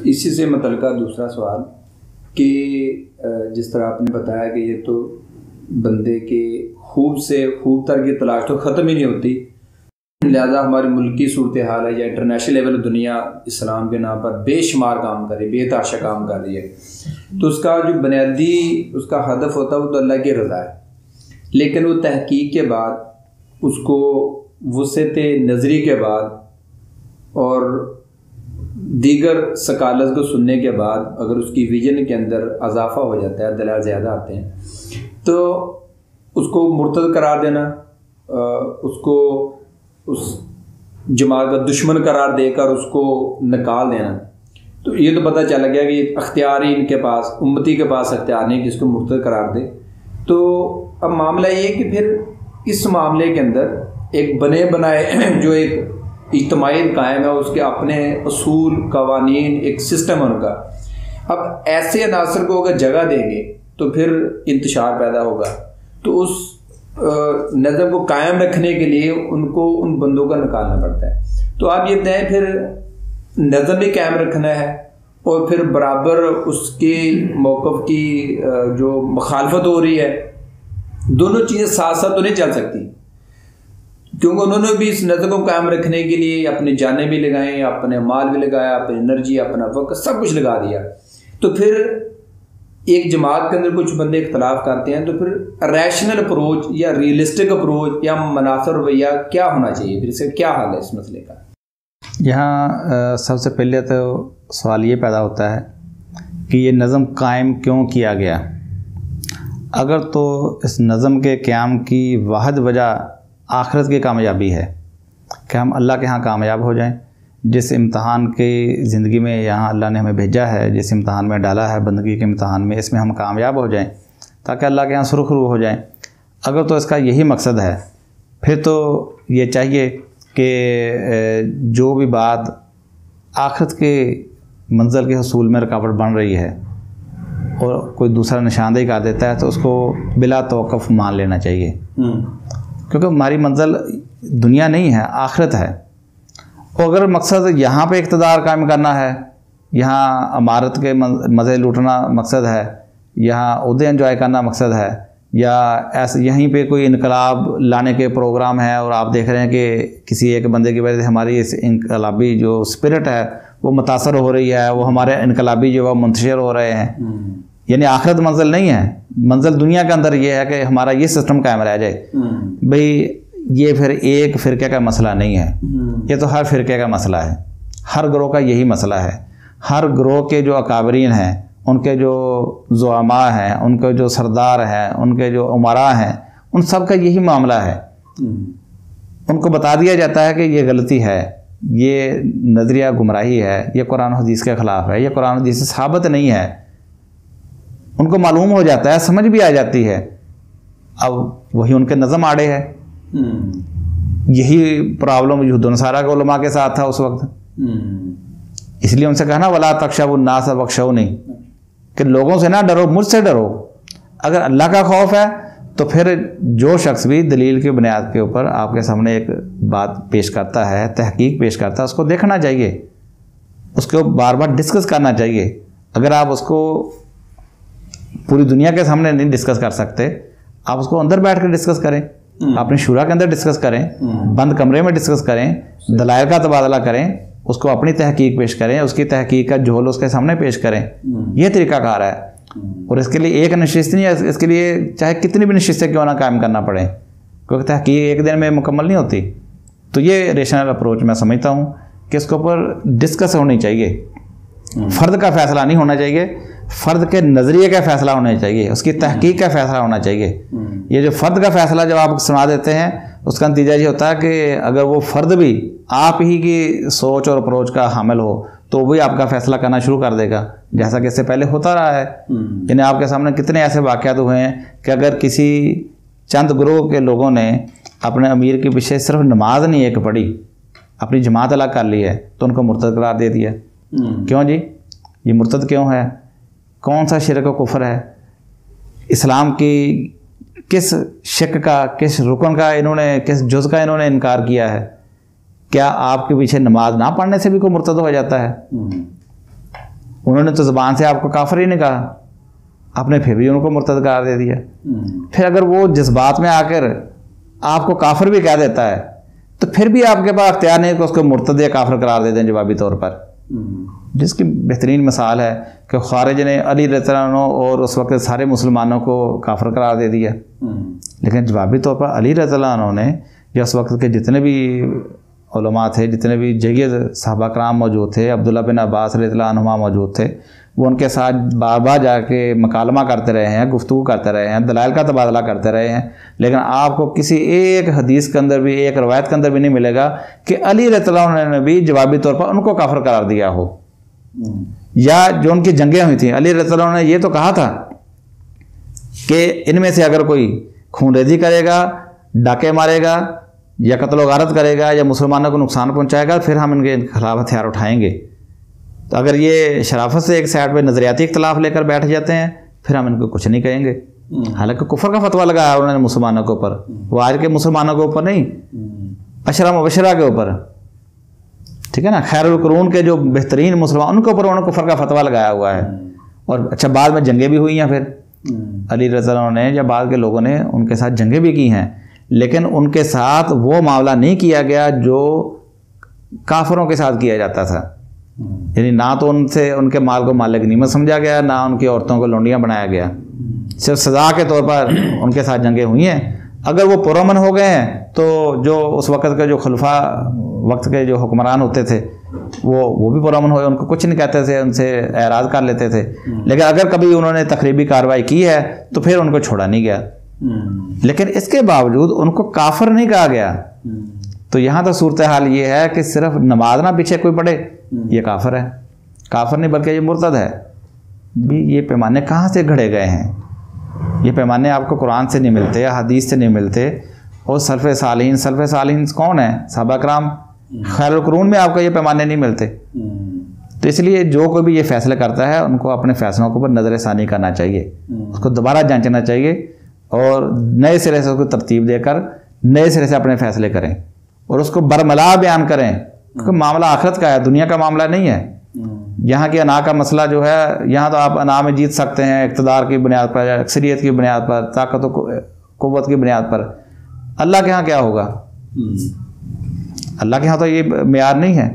इसी से मुतल्लिका दूसरा सवाल कि जिस तरह आपने बताया कि ये तो बंदे के खूब से खूब तर की तलाश तो ख़त्म ही नहीं होती, लिहाजा हमारी मुल्की सूरत हाल है या इंटरनेशनल लेवल दुनिया इस्लाम के नाम पर बेशुमार काम कर रही है, बेतहाशा काम कर रही है, तो उसका जो बुनियादी उसका हदफ होता है वो तो अल्लाह की रज़ा है। लेकिन वो तहकीक के बाद उसको वुसअत नज़री के बाद और दीगर सकालत को सुनने के बाद अगर उसकी विजन के अंदर इजाफा हो जाता है, दलाल ज़्यादा आते हैं, तो उसको मुर्तद करार देना, उसको उस जमात का दुश्मन करार देकर उसको निकाल देना, तो ये तो पता चला गया कि अख्तियार ही इनके पास, उम्मती के पास अख्तियार नहीं कि इसको मुर्तद करार दे। तो अब मामला ये कि फिर इस मामले के अंदर एक बने बनाए जो एक इज्तिमाई कायम है, उसके अपने असूल कवानीन एक सिस्टम है उनका। अब ऐसे अनासर को अगर जगह देंगे तो फिर इंतशार पैदा होगा, तो उस नज़म को कायम रखने के लिए उनको उन बंदों का निकालना पड़ता है। तो आप ये बताएं फिर नज़म भी कायम रखना है और फिर बराबर उसके मौक़िफ़ की जो मुखालफत हो रही है, दोनों चीज़ें साथ साथ तो नहीं चल सकती, क्योंकि उन्होंने भी इस नज़र को कायम रखने के लिए अपनी जानें भी लगाएं, अपने माल भी लगाया, अपनी एनर्जी, अपना वक्त, सब कुछ लगा दिया। तो फिर एक जमात के अंदर कुछ बंदे इख्तलाफ करते हैं, तो फिर रैशनल अप्रोच या रियलिस्टिक अप्रोच या मुनासिब रवैया क्या होना चाहिए, फिर इसका क्या हाल है इस मसले का? यहाँ सबसे पहले तो सवाल ये पैदा होता है कि ये नज़म कायम क्यों किया गया। अगर तो इस नज़म के क़याम की वाहिद वजह आखिरत की कामयाबी है कि हम अल्लाह के यहाँ कामयाब हो जाएं, जिस इम्तहान की ज़िंदगी में यहाँ अल्लाह ने हमें भेजा है, जिस इम्तहान में डाला है बंदगी के इम्तहान में, इसमें हम कामयाब हो जाएं ताकि अल्लाह के यहाँ सुरखरू हो जाएं। अगर तो इसका यही मकसद है, फिर तो ये चाहिए कि जो भी बात आखिरत के मंज़िल के हसूल में रुकावट बन रही है और कोई दूसरा निशानदेही कर देता है तो उसको बिला तवक़्क़ुफ़ मान लेना चाहिए, क्योंकि हमारी मंज़िल दुनिया नहीं है, आखिरत है। और अगर मकसद यहाँ पे इक़्तिदार कायम करना है, यहाँ इमारत के मज़े लूटना मकसद है, यहाँ उहदे एंजॉय करना मकसद है, या ऐसे यहीं पे कोई इनकलाब लाने के प्रोग्राम है और आप देख रहे हैं कि किसी एक बंदे की वजह से हमारी इस इनकलाबी जो स्पिरिट है वो मुतासर हो रही है, वो हमारे इनकलाबी जो है मुंतशिर हो रहे हैं, यानी आखिरत मंजिल नहीं है, मंजिल दुनिया के अंदर ये है कि हमारा ये सिस्टम कायम रह जाए। भाई ये फिर एक फ़िरके का मसला नहीं है, ये तो हर फ़िरके का मसला है, हर ग्रोह का यही मसला है। हर ग्रोह के जो अकाबरीन हैं, उनके जो ज़ुआमा हैं, उनके जो सरदार हैं, उनके जो उमरा हैं, उन सब का यही मामला है। उनको बता दिया जाता है कि ये गलती है, ये नज़रिया गुमराही है, ये कुरान हदीस के ख़िलाफ़ है, ये कुरान हदीस से साबित नहीं है। उनको मालूम हो जाता है, समझ भी आ जाती है। अब वही उनके नज़म आड़े है। यही प्रॉब्लम यहूद नसारा के उलमा के साथ था उस वक्त। इसलिए उनसे कहना वला तख्शवुन्नास वख्शवनी, कि लोगों से ना डरो, मुझसे डरो। अगर अल्लाह का खौफ है तो फिर जो शख्स भी दलील की बुनियाद के ऊपर आपके सामने एक बात पेश करता है, तहकीक पेश करता है, उसको देखना चाहिए, उसको बार बार डिस्कस करना चाहिए। अगर आप उसको पूरी दुनिया के सामने नहीं डिस्कस कर सकते, आप उसको अंदर बैठ कर डिस्कस करें, अपने शुरा के अंदर डिस्कस करें, बंद कमरे में डिस्कस करें, दलाइल का तबादला करें, उसको अपनी तहकीक पेश करें, उसकी तहकीक का झोल उसके सामने पेश करें। यह तरीक़ाकार है। और इसके लिए एक नशिस्त नहीं है, इसके लिए चाहे कितनी भी नशिस्तें क्यों ना कायम करना पड़े, क्योंकि तहकीक एक दिन में मुकम्मल नहीं होती। तो ये रेशनल अप्रोच मैं समझता हूँ कि इसके ऊपर डिस्कस होनी चाहिए। फ़र्द का फ़ैसला नहीं होना चाहिए, फ़र्द के नज़रिए का फ़ैसला होना चाहिए, उसकी तहकीक का फ़ैसला होना चाहिए। ये जो फ़र्द का फ़ैसला जब आप सुना देते हैं, उसका नतीजा ये होता है कि अगर वो फ़र्द भी आप ही की सोच और अप्रोच का हामिल हो तो भी आपका फ़ैसला करना शुरू कर देगा, जैसा कि इससे पहले होता रहा है। यानी आपके सामने कितने ऐसे वाक़यात हुए हैं कि अगर किसी चंद ग्रोह के लोगों ने अपने अमीर के पीछे सिर्फ नमाज नहीं एक पढ़ी, अपनी जमात अलग कर ली है, तो उनको मुर्तद करार दे दिया। क्यों जी? ये मुर्तद क्यों है? कौन सा शिरक कुफ्र है? इस्लाम की किस शक का, किस रुकन का इन्होंने, किस जुज़ का इन्होंने इनकार किया है? क्या आपके पीछे नमाज ना पढ़ने से भी कोई मुर्तद हो जाता है? उन्होंने तो ज़बान से आपको काफिर ही नहीं कहा, आपने फिर भी उनको मुर्तद करार दे दिया। फिर अगर वो जज्बात में आकर आपको काफिर भी कह देता है तो फिर भी आपके पास अख्तियार नहीं कि उसको मुर्तद या काफिर करार दे दें जवाबी तौर पर। जिसकी बेहतरीन मिसाल है कि खारिज ने अली रज़ियल्लाहु अन्हु और उस वक्त सारे मुसलमानों को काफिर करार दे दिया, लेकिन जवाबी तौर पर अली रज़ियल्लाहु अन्हु ने या उस वक्त के जितने भी उलमा थे, जितने भी जय्यद सहाबा कराम मौजूद थे, अब्दुल्लाह बिन अब्बास रज़ियल्लाहु अन्हुमा मौजूद थे, वो उनके साथ बार बार जाके मकालमा करते रहे हैं, गुफ्तगू करते रहे हैं, दलाइल का तबादला करते रहे हैं। लेकिन आपको किसी एक हदीस के अंदर भी, एक रवायत के अंदर भी नहीं मिलेगा कि अली रज़ियल्लाहु अन्हु ने भी जवाबी तौर पर उनको काफिर करार दिया हो। या जो उनकी जंगें हुई थी, अली रज़ियल्लाहु अन्हु ने ये तो कहा था कि इनमें से अगर कोई खूनरेजी करेगा, डाके मारेगा या कत्ल गारत करेगा या मुसलमानों को नुकसान पहुँचाएगा, फिर हम इनके खिलाफ हथियार उठाएंगे। तो अगर ये शराफत से एक साइड पे नज़रियाती इख्तलाफ लेकर बैठ जाते हैं, फिर हम इनको कुछ नहीं कहेंगे। हालांकि कुफर का फतवा लगाया उन्होंने मुसलमानों के ऊपर, वो आज के मुसलमानों के ऊपर नहीं, अशरा मुबशरा के ऊपर, ठीक है ना, खैरुल कुरून के जो बेहतरीन मुसलमान, उनके ऊपर उन्होंने कुफर का फतवा लगाया हुआ है। और अच्छा, बाद में जंगें भी हुई हैं फिर अली रज़ियल्लाहु अन्हु ने या बाद के लोगों ने उनके साथ जंगें भी की हैं, लेकिन उनके साथ वो मामला नहीं किया गया जो काफिरों के साथ किया जाता था। यानी ना तो उनसे उनके माल को मालिक नीमत समझा गया, ना उनकी औरतों को लौंडियाँ बनाया गया, सिर्फ सज़ा के तौर पर उनके साथ जंगें हुई हैं। अगर वो पुरअमन हो गए हैं तो जो उस वक़्त के जो खुलफा वक्त के जो हुक्मरान होते थे वो भी पुरअमन हुए, उनको कुछ नहीं कहते थे, उनसे एराज़ कर लेते थे। लेकिन अगर कभी उन्होंने तखरीबी कार्रवाई की है तो फिर उनको छोड़ा नहीं गया, लेकिन इसके बावजूद उनको काफिर नहीं कहा गया। तो यहाँ तो सूरत हाल ये है कि सिर्फ नमाज ना पीछे कोई पढ़े ये काफिर है, काफिर नहीं बल्कि ये मुर्तद है। भी ये पैमाने कहाँ से घड़े गए हैं? ये पैमाने आपको कुरान से नहीं मिलते या हदीस से नहीं मिलते। और सल्फ़ सालिहीन कौन है? सहाबा कराम, खैरुल कुरून में आपको ये पैमाने नहीं मिलते। तो इसलिए जो कोई भी ये फैसला करता है उनको अपने फैसलों के ऊपर नज़र सानी करना चाहिए, उसको दोबारा जांचना चाहिए और नए सिरे से उसको तरतीब देकर नए सिरे से अपने फैसले करें और उसको बरमला बयान करें, क्योंकि मामला आखिरत का है, दुनिया का मामला नहीं है। यहाँ की अना का मसला जो है, यहाँ तो आप अना में जीत सकते हैं इक़्तिदार की बुनियाद पर, अक्सरियत की बुनियाद पर, ताकत व क़ुव्वत की बुनियाद पर। अल्लाह के यहाँ क्या होगा? अल्लाह के यहाँ तो ये मेयार नहीं है।